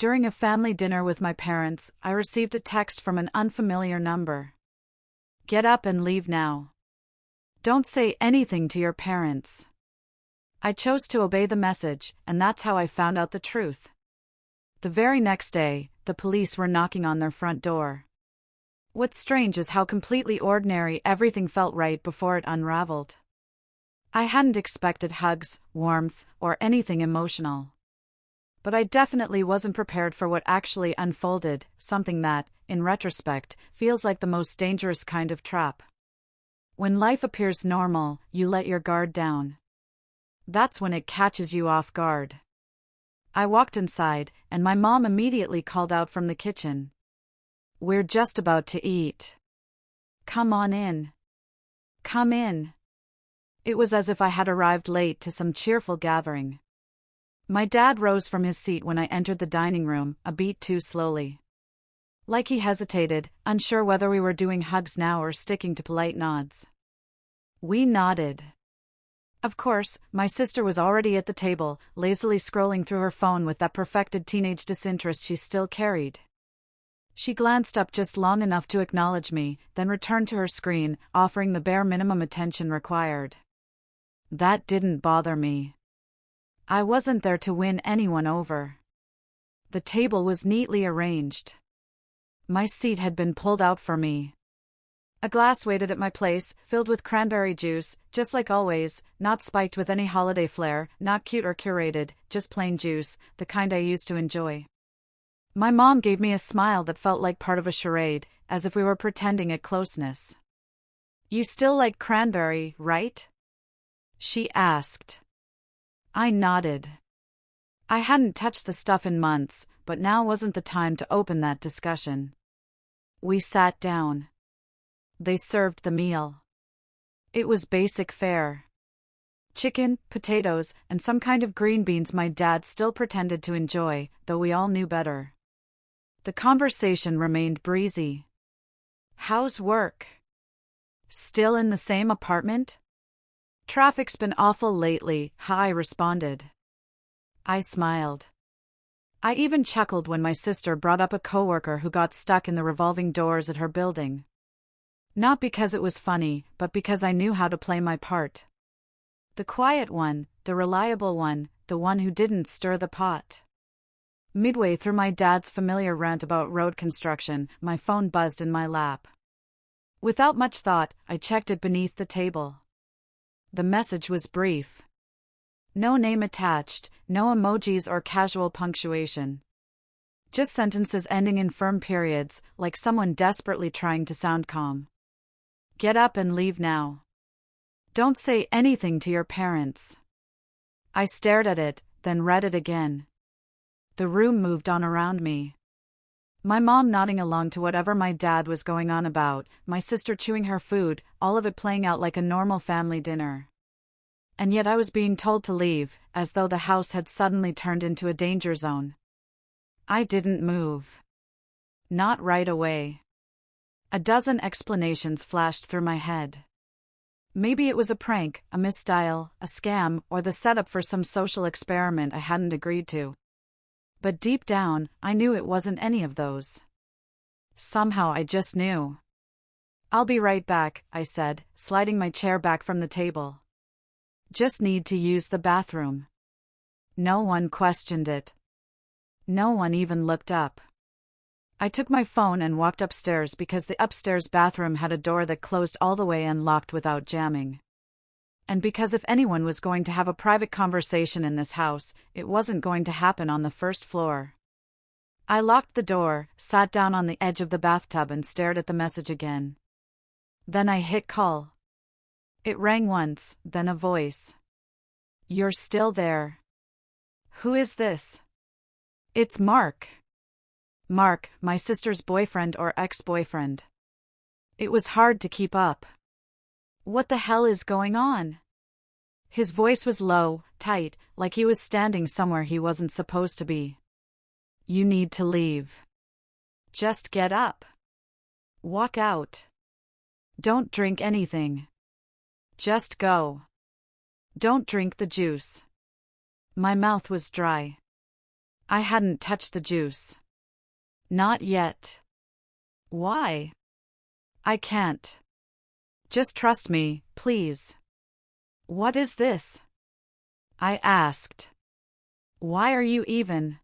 During a family dinner with my parents, I received a text from an unfamiliar number. Get up and leave now. Don't say anything to your parents. I chose to obey the message, and that's how I found out the truth. The very next day, the police were knocking on their front door. What's strange is how completely ordinary everything felt right before it unraveled. I hadn't expected hugs, warmth, or anything emotional. But I definitely wasn't prepared for what actually unfolded, something that, in retrospect, feels like the most dangerous kind of trap. When life appears normal, you let your guard down. That's when it catches you off guard. I walked inside, and my mom immediately called out from the kitchen. We're just about to eat. Come on in. Come in. It was as if I had arrived late to some cheerful gathering. My dad rose from his seat when I entered the dining room, a beat too slowly. Like he hesitated, unsure whether we were doing hugs now or sticking to polite nods. We nodded. Of course, my sister was already at the table, lazily scrolling through her phone with that perfected teenage disinterest she still carried. She glanced up just long enough to acknowledge me, then returned to her screen, offering the bare minimum attention required. That didn't bother me. I wasn't there to win anyone over. The table was neatly arranged. My seat had been pulled out for me. A glass waited at my place, filled with cranberry juice, just like always, not spiked with any holiday flair, not cute or curated, just plain juice, the kind I used to enjoy. My mom gave me a smile that felt like part of a charade, as if we were pretending at closeness. You still like cranberry, right? She asked. I nodded. I hadn't touched the stuff in months, but now wasn't the time to open that discussion. We sat down. They served the meal. It was basic fare. Chicken, potatoes, and some kind of green beans my dad still pretended to enjoy, though we all knew better. The conversation remained breezy. How's work? Still in the same apartment? Traffic's been awful lately, I responded. I smiled. I even chuckled when my sister brought up a coworker who got stuck in the revolving doors at her building. Not because it was funny, but because I knew how to play my part. The quiet one, the reliable one, the one who didn't stir the pot. Midway through my dad's familiar rant about road construction, my phone buzzed in my lap. Without much thought, I checked it beneath the table. The message was brief. No name attached, no emojis or casual punctuation. Just sentences ending in firm periods, like someone desperately trying to sound calm. Get up and leave now. Don't say anything to your parents. I stared at it, then read it again. The room moved on around me. My mom nodding along to whatever my dad was going on about, my sister chewing her food, all of it playing out like a normal family dinner. And yet I was being told to leave, as though the house had suddenly turned into a danger zone. I didn't move. Not right away. A dozen explanations flashed through my head. Maybe it was a prank, a misdial, a scam, or the setup for some social experiment I hadn't agreed to. But deep down, I knew it wasn't any of those. Somehow I just knew. I'll be right back, I said, sliding my chair back from the table. Just need to use the bathroom. No one questioned it. No one even looked up. I took my phone and walked upstairs because the upstairs bathroom had a door that closed all the way and locked without jamming. And because if anyone was going to have a private conversation in this house, it wasn't going to happen on the first floor. I locked the door, sat down on the edge of the bathtub and stared at the message again. Then I hit call. It rang once, then a voice. You're still there. Who is this? It's Mark. Mark, my sister's boyfriend or ex-boyfriend. It was hard to keep up. What the hell is going on? His voice was low, tight, like he was standing somewhere he wasn't supposed to be. You need to leave. Just get up. Walk out. Don't drink anything. Just go. Don't drink the juice. My mouth was dry. I hadn't touched the juice. Not yet. Why? I can't. Just trust me, please. What is this? I asked. Why are you even?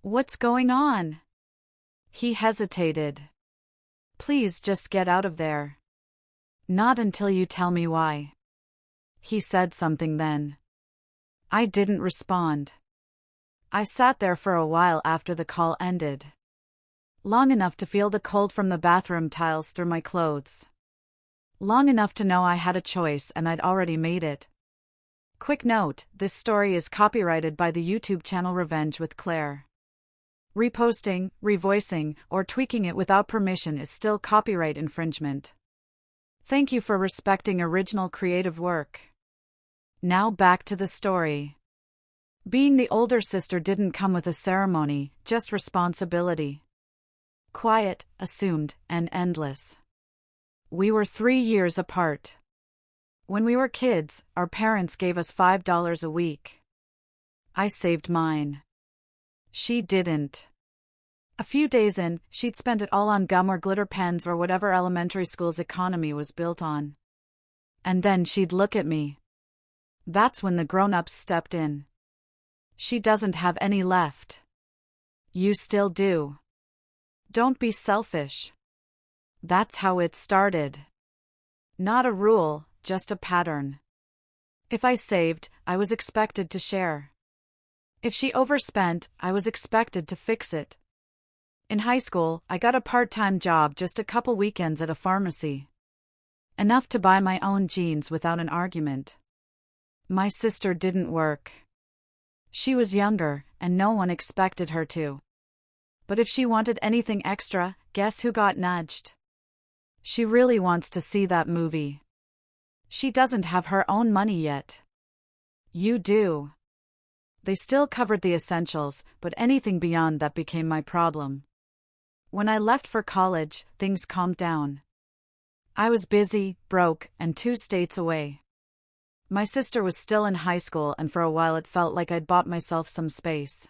What's going on? He hesitated. Please just get out of there. Not until you tell me why. He said something then. I didn't respond. I sat there for a while after the call ended. Long enough to feel the cold from the bathroom tiles through my clothes. Long enough to know I had a choice and I'd already made it. Quick note, this story is copyrighted by the YouTube channel Revenge with Claire. Reposting, revoicing, or tweaking it without permission is still copyright infringement. Thank you for respecting original creative work. Now back to the story. Being the older sister didn't come with a ceremony, just responsibility. Quiet, assumed, and endless. We were 3 years apart. When we were kids, our parents gave us $5 a week. I saved mine. She didn't. A few days in, she'd spent it all on gum or glitter pens or whatever elementary school's economy was built on. And then she'd look at me. That's when the grown-ups stepped in. She doesn't have any left. You still do. Don't be selfish. That's how it started. Not a rule, just a pattern. If I saved, I was expected to share. If she overspent, I was expected to fix it. In high school, I got a part-time job just a couple weekends at a pharmacy. Enough to buy my own jeans without an argument. My sister didn't work. She was younger, and no one expected her to. But if she wanted anything extra, guess who got nudged? She really wants to see that movie. She doesn't have her own money yet. You do. They still covered the essentials, but anything beyond that became my problem. When I left for college, things calmed down. I was busy, broke, and 2 states away. My sister was still in high school, and for a while it felt like I'd bought myself some space.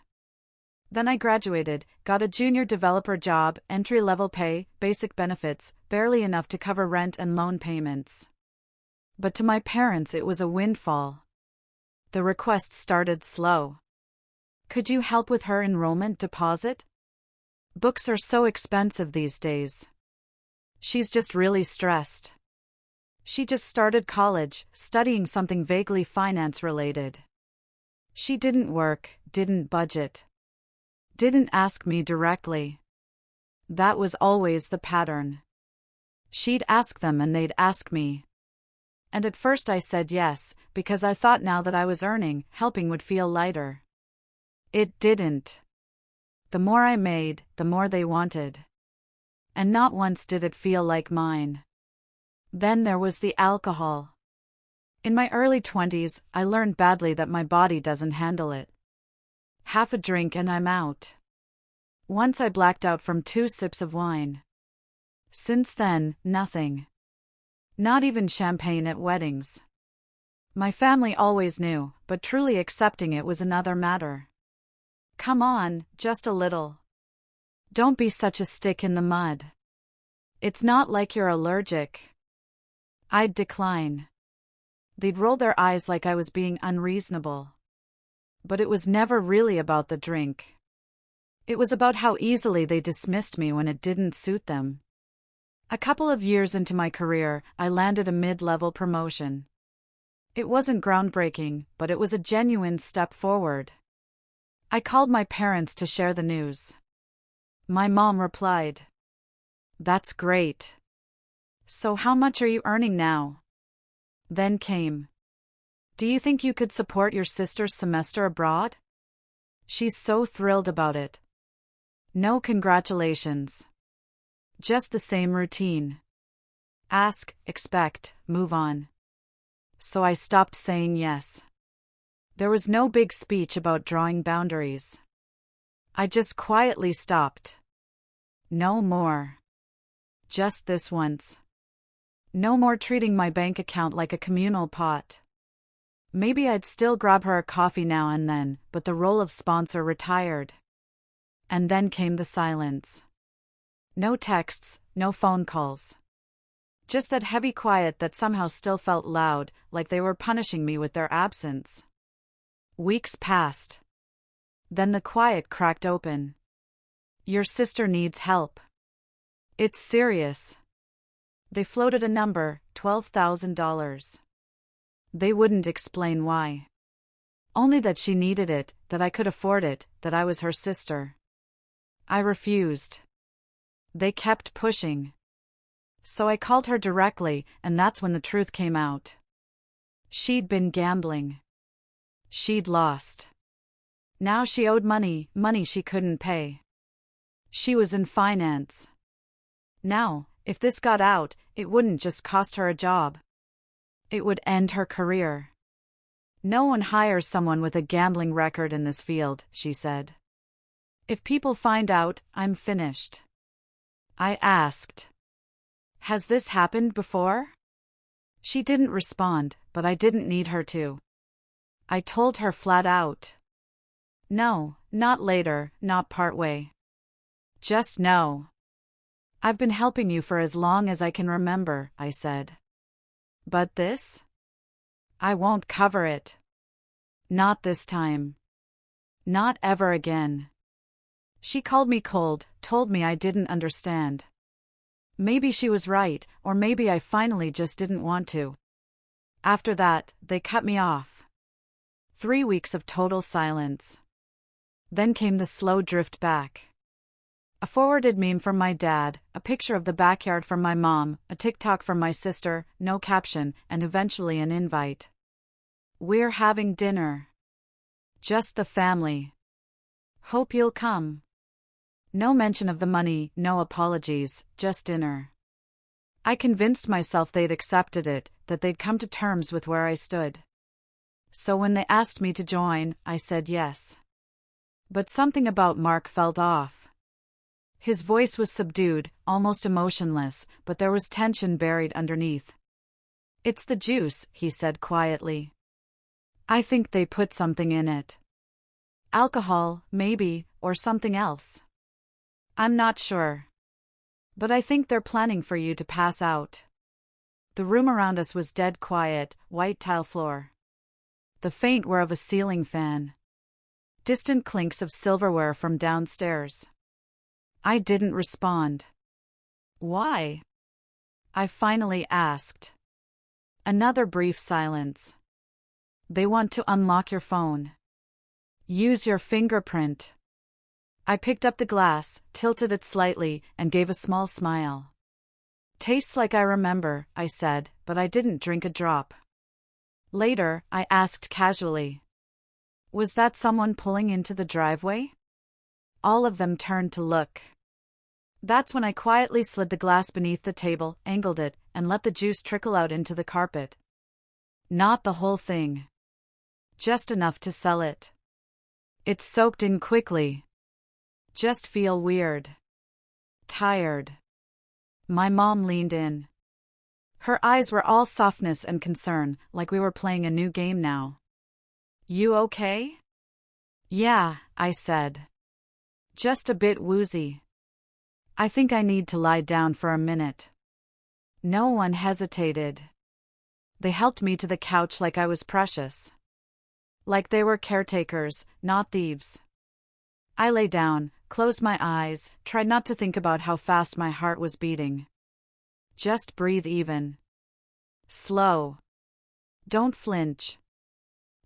Then I graduated, got a junior developer job, entry-level pay, basic benefits, barely enough to cover rent and loan payments. But to my parents it was a windfall. The requests started slow. Could you help with her enrollment deposit? Books are so expensive these days. She's just really stressed. She just started college, studying something vaguely finance-related. She didn't work, didn't budget. Didn't ask me directly. That was always the pattern. She'd ask them and they'd ask me. And at first I said yes, because I thought now that I was earning, helping would feel lighter. It didn't. The more I made, the more they wanted. And not once did it feel like mine. Then there was the alcohol. In my early 20s, I learned badly that my body doesn't handle it. Half a drink and I'm out. Once I blacked out from 2 sips of wine. Since then, nothing. Not even champagne at weddings. My family always knew, but truly accepting it was another matter. Come on, just a little. Don't be such a stick in the mud. It's not like you're allergic. I'd decline. They'd roll their eyes like I was being unreasonable. But it was never really about the drink. It was about how easily they dismissed me when it didn't suit them. A couple of years into my career, I landed a mid-level promotion. It wasn't groundbreaking, but it was a genuine step forward. I called my parents to share the news. My mom replied, "That's great. So how much are you earning now?" Then came, "Do you think you could support your sister's semester abroad?" She's so thrilled about it. No congratulations. Just the same routine. Ask, expect, move on. So I stopped saying yes. There was no big speech about drawing boundaries. I just quietly stopped. No more. Just this once. No more treating my bank account like a communal pot. Maybe I'd still grab her a coffee now and then, but the role of sponsor retired. And then came the silence. No texts, no phone calls. Just that heavy quiet that somehow still felt loud, like they were punishing me with their absence. Weeks passed. Then the quiet cracked open. Your sister needs help. It's serious. They floated a number, $12,000. They wouldn't explain why. Only that she needed it, that I could afford it, that I was her sister. I refused. They kept pushing. So I called her directly, and that's when the truth came out. She'd been gambling. She'd lost. Now she owed money she couldn't pay. She was in finance. Now, if this got out, it wouldn't just cost her a job. It would end her career. No one hires someone with a gambling record in this field, she said. If people find out, I'm finished. I asked. Has this happened before? She didn't respond, but I didn't need her to. I told her flat out. No, not later, not partway. Just no. I've been helping you for as long as I can remember, I said. But this? I won't cover it. Not this time. Not ever again. She called me cold, told me I didn't understand. Maybe she was right, or maybe I finally just didn't want to. After that, they cut me off. 3 weeks of total silence. Then came the slow drift back. A forwarded meme from my dad, a picture of the backyard from my mom, a TikTok from my sister, no caption, and eventually an invite. We're having dinner. Just the family. Hope you'll come. No mention of the money, no apologies, just dinner. I convinced myself they'd accepted it, that they'd come to terms with where I stood. So when they asked me to join, I said yes. But something about Mark felt off. His voice was subdued, almost emotionless, but there was tension buried underneath. It's the juice, he said quietly. I think they put something in it. Alcohol, maybe, or something else. I'm not sure. But I think they're planning for you to pass out. The room around us was dead quiet, white tile floor. The faint whir of a ceiling fan. Distant clinks of silverware from downstairs. I didn't respond. Why? I finally asked. Another brief silence. They want to unlock your phone. Use your fingerprint. I picked up the glass, tilted it slightly, and gave a small smile. Tastes like I remember, I said, but I didn't drink a drop. Later, I asked casually. Was that someone pulling into the driveway? All of them turned to look. That's when I quietly slid the glass beneath the table, angled it, and let the juice trickle out into the carpet. Not the whole thing. Just enough to sell it. It soaked in quickly. Just feel weird. Tired. My mom leaned in. Her eyes were all softness and concern, like we were playing a new game now. You okay? Yeah, I said. Just a bit woozy. I think I need to lie down for a minute. No one hesitated. They helped me to the couch like I was precious. Like they were caretakers, not thieves. I lay down, closed my eyes, tried not to think about how fast my heart was beating. Just breathe even. Slow. Don't flinch.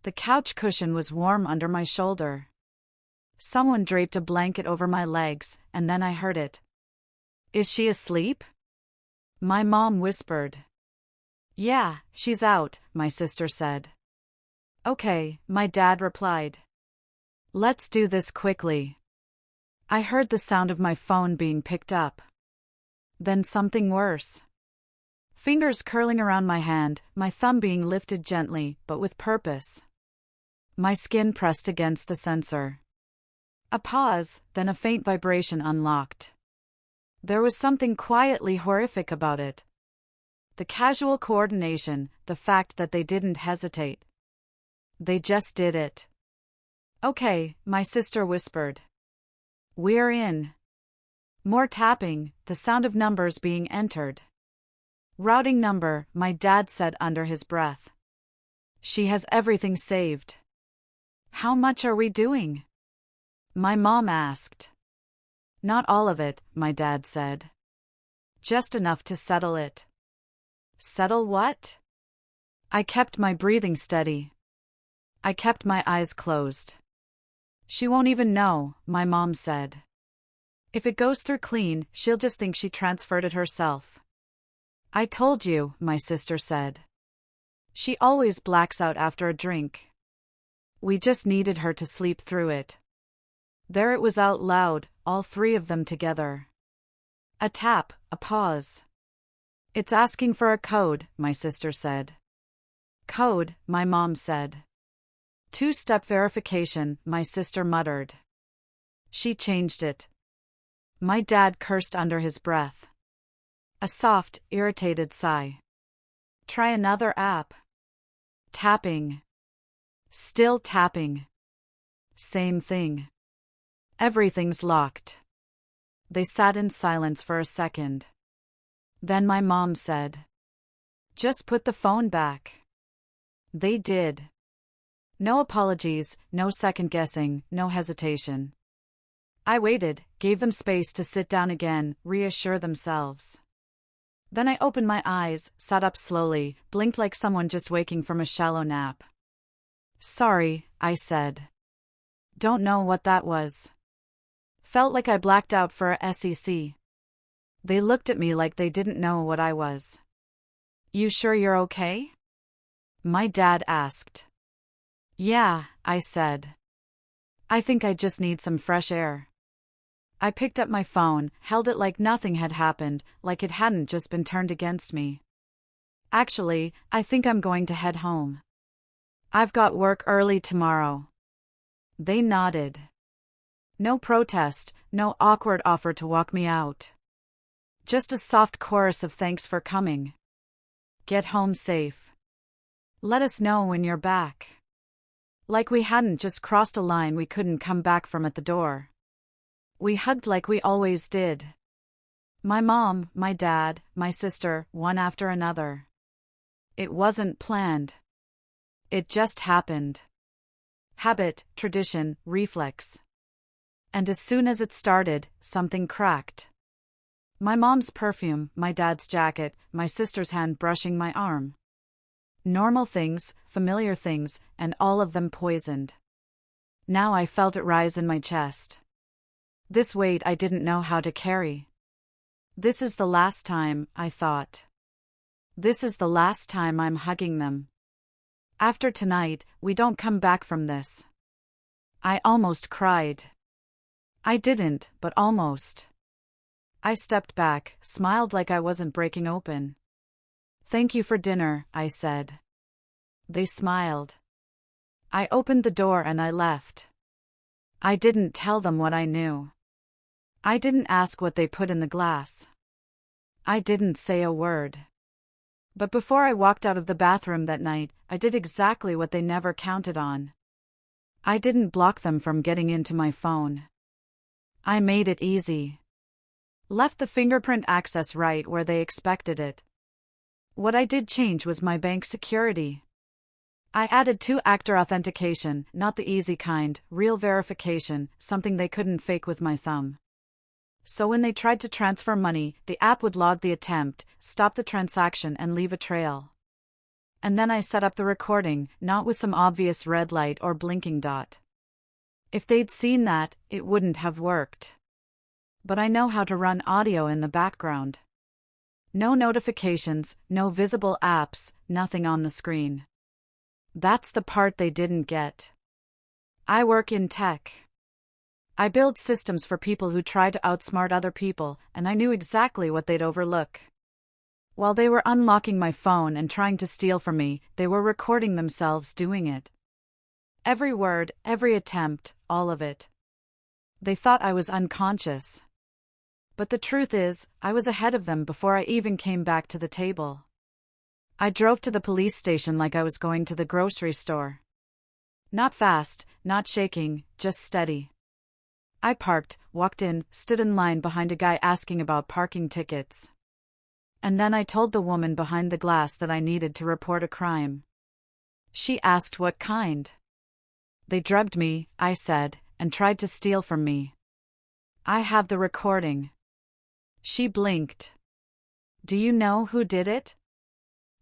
The couch cushion was warm under my shoulder. Someone draped a blanket over my legs, and then I heard it. Is she asleep? My mom whispered. Yeah, she's out, my sister said. Okay, my dad replied. Let's do this quickly. I heard the sound of my phone being picked up. Then something worse. Fingers curling around my hand, my thumb being lifted gently, but with purpose. My skin pressed against the sensor. A pause, then a faint vibration unlocked. There was something quietly horrific about it. The casual coordination, the fact that they didn't hesitate. They just did it. Okay, my sister whispered. We're in. More tapping, the sound of numbers being entered. Routing number, my dad said under his breath. She has everything saved. How much are we doing? My mom asked. Not all of it, my dad said. Just enough to settle it. Settle what? I kept my breathing steady. I kept my eyes closed. She won't even know, my mom said. If it goes through clean, she'll just think she transferred it herself. I told you, my sister said. She always blacks out after a drink. We just needed her to sleep through it. There it was out loud, all three of them together. A tap, a pause. It's asking for a code, my sister said. Code, my mom said. Two-step verification, my sister muttered. She changed it. My dad cursed under his breath. A soft, irritated sigh. Try another app. Tapping. Still tapping. Same thing. Everything's locked. They sat in silence for a second. Then my mom said, just put the phone back. They did. No apologies, no second guessing, no hesitation. I waited, gave them space to sit down again, reassure themselves. Then I opened my eyes, sat up slowly, blinked like someone just waking from a shallow nap. Sorry, I said. Don't know what that was. Felt like I blacked out for a SEC. They looked at me like they didn't know what I was. You sure you're okay? My dad asked. Yeah, I said. I think I just need some fresh air. I picked up my phone, held it like nothing had happened, like it hadn't just been turned against me. Actually, I think I'm going to head home. I've got work early tomorrow. They nodded. No protest, no awkward offer to walk me out. Just a soft chorus of thanks for coming. Get home safe. Let us know when you're back. Like we hadn't just crossed a line we couldn't come back from at the door. We hugged like we always did. My mom, my dad, my sister, one after another. It wasn't planned. It just happened. Habit, tradition, reflex. And as soon as it started, something cracked. My mom's perfume, my dad's jacket, my sister's hand brushing my arm. Normal things, familiar things, and all of them poisoned. Now I felt it rise in my chest. This weight I didn't know how to carry. This is the last time, I thought. This is the last time I'm hugging them. After tonight, we don't come back from this. I almost cried. I didn't, but almost. I stepped back, smiled like I wasn't breaking open. Thank you for dinner, I said. They smiled. I opened the door and I left. I didn't tell them what I knew. I didn't ask what they put in the glass. I didn't say a word. But before I walked out of the bathroom that night, I did exactly what they never counted on. I didn't block them from getting into my phone. I made it easy. Left the fingerprint access right where they expected it. What I did change was my bank security. I added two-factor authentication, not the easy kind, real verification, something they couldn't fake with my thumb. So when they tried to transfer money, the app would log the attempt, stop the transaction and leave a trail. And then I set up the recording, not with some obvious red light or blinking dot. If they'd seen that, it wouldn't have worked. But I know how to run audio in the background. No notifications, no visible apps, nothing on the screen. That's the part they didn't get. I work in tech. I build systems for people who try to outsmart other people, and I knew exactly what they'd overlook. While they were unlocking my phone and trying to steal from me, they were recording themselves doing it. Every word, every attempt, all of it. They thought I was unconscious. But the truth is, I was ahead of them before I even came back to the table. I drove to the police station like I was going to the grocery store. Not fast, not shaking, just steady. I parked, walked in, stood in line behind a guy asking about parking tickets. And then I told the woman behind the glass that I needed to report a crime. She asked what kind. They drugged me, I said, and tried to steal from me. I have the recording. She blinked. Do you know who did it?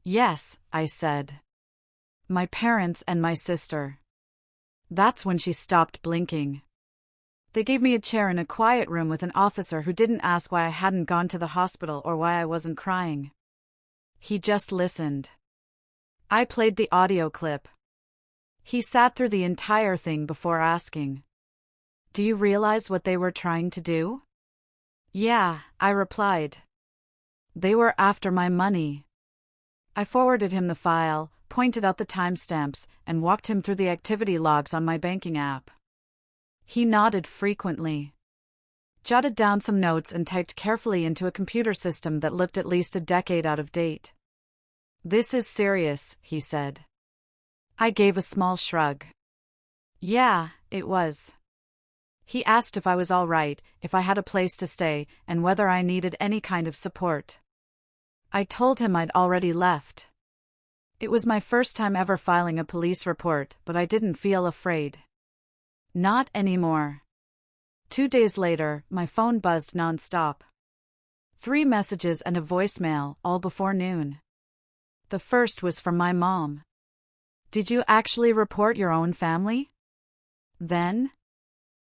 Yes, I said. My parents and my sister. That's when she stopped blinking. They gave me a chair in a quiet room with an officer who didn't ask why I hadn't gone to the hospital or why I wasn't crying. He just listened. I played the audio clip. He sat through the entire thing before asking, "Do you realize what they were trying to do?" "Yeah," I replied. "They were after my money." I forwarded him the file, pointed out the timestamps, and walked him through the activity logs on my banking app. He nodded frequently, jotted down some notes and typed carefully into a computer system that looked at least a decade out of date. "This is serious," he said. I gave a small shrug. Yeah, it was. He asked if I was all right, if I had a place to stay, and whether I needed any kind of support. I told him I'd already left. It was my first time ever filing a police report, but I didn't feel afraid. Not anymore. 2 days later, my phone buzzed nonstop. 3 messages and a voicemail, all before noon. The first was from my mom. "Did you actually report your own family?" "Then?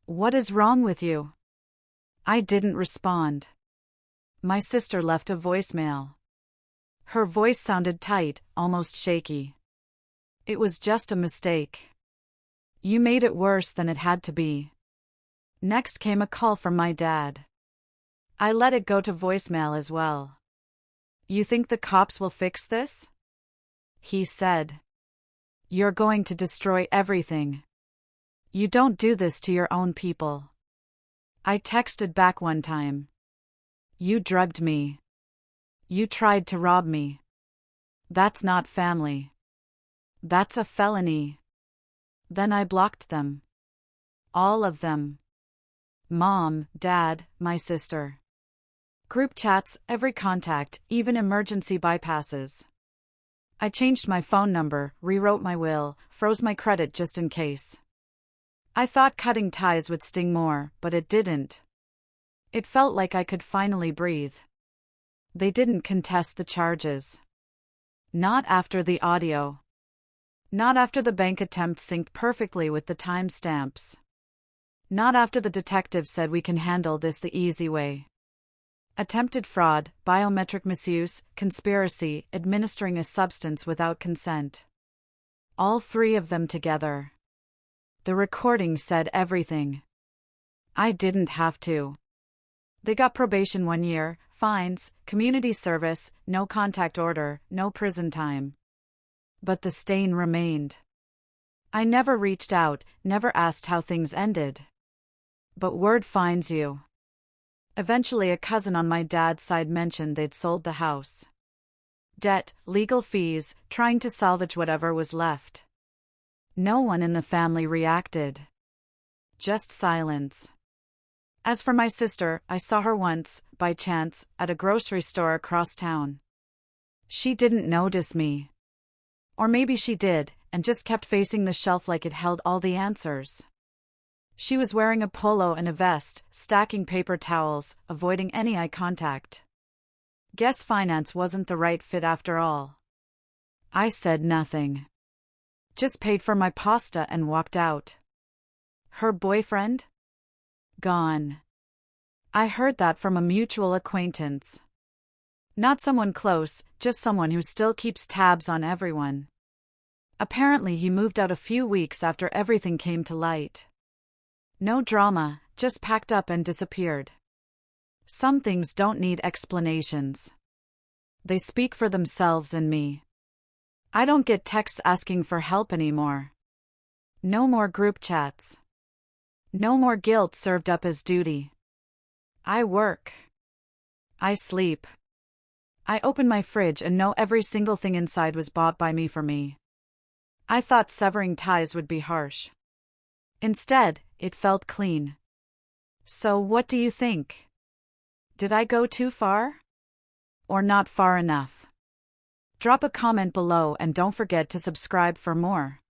What is wrong with you?" I didn't respond. My sister left a voicemail. Her voice sounded tight, almost shaky. "It was just a mistake. You made it worse than it had to be." Next came a call from my dad. I let it go to voicemail as well. "You think the cops will fix this?" He said. "You're going to destroy everything. You don't do this to your own people." I texted back one time. "You drugged me. You tried to rob me. That's not family. That's a felony." Then I blocked them. All of them. Mom, Dad, my sister. Group chats, every contact, even emergency bypasses. I changed my phone number, rewrote my will, froze my credit just in case. I thought cutting ties would sting more, but it didn't. It felt like I could finally breathe. They didn't contest the charges. Not after the audio. Not after the bank attempt synced perfectly with the timestamps. Not after the detective said we can handle this the easy way. Attempted fraud, biometric misuse, conspiracy, administering a substance without consent. All 3 of them together. The recording said everything. I didn't have to. They got probation 1 year, fines, community service, no contact order, no prison time. But the stain remained. I never reached out, never asked how things ended. But word finds you. Eventually a cousin on my dad's side mentioned they'd sold the house. Debt, legal fees, trying to salvage whatever was left. No one in the family reacted. Just silence. As for my sister, I saw her once, by chance, at a grocery store across town. She didn't notice me. Or maybe she did, and just kept facing the shelf like it held all the answers. She was wearing a polo and a vest, stacking paper towels, avoiding any eye contact. Guess finance wasn't the right fit after all. I said nothing. Just paid for my pasta and walked out. Her boyfriend? Gone. I heard that from a mutual acquaintance. Not someone close, just someone who still keeps tabs on everyone. Apparently he moved out a few weeks after everything came to light. No drama, just packed up and disappeared. Some things don't need explanations. They speak for themselves in me. I don't get texts asking for help anymore. No more group chats. No more guilt served up as duty. I work. I sleep. I open my fridge and know every single thing inside was bought by me for me. I thought severing ties would be harsh. Instead, it felt clean. So what do you think? Did I go too far? Or not far enough? Drop a comment below and don't forget to subscribe for more.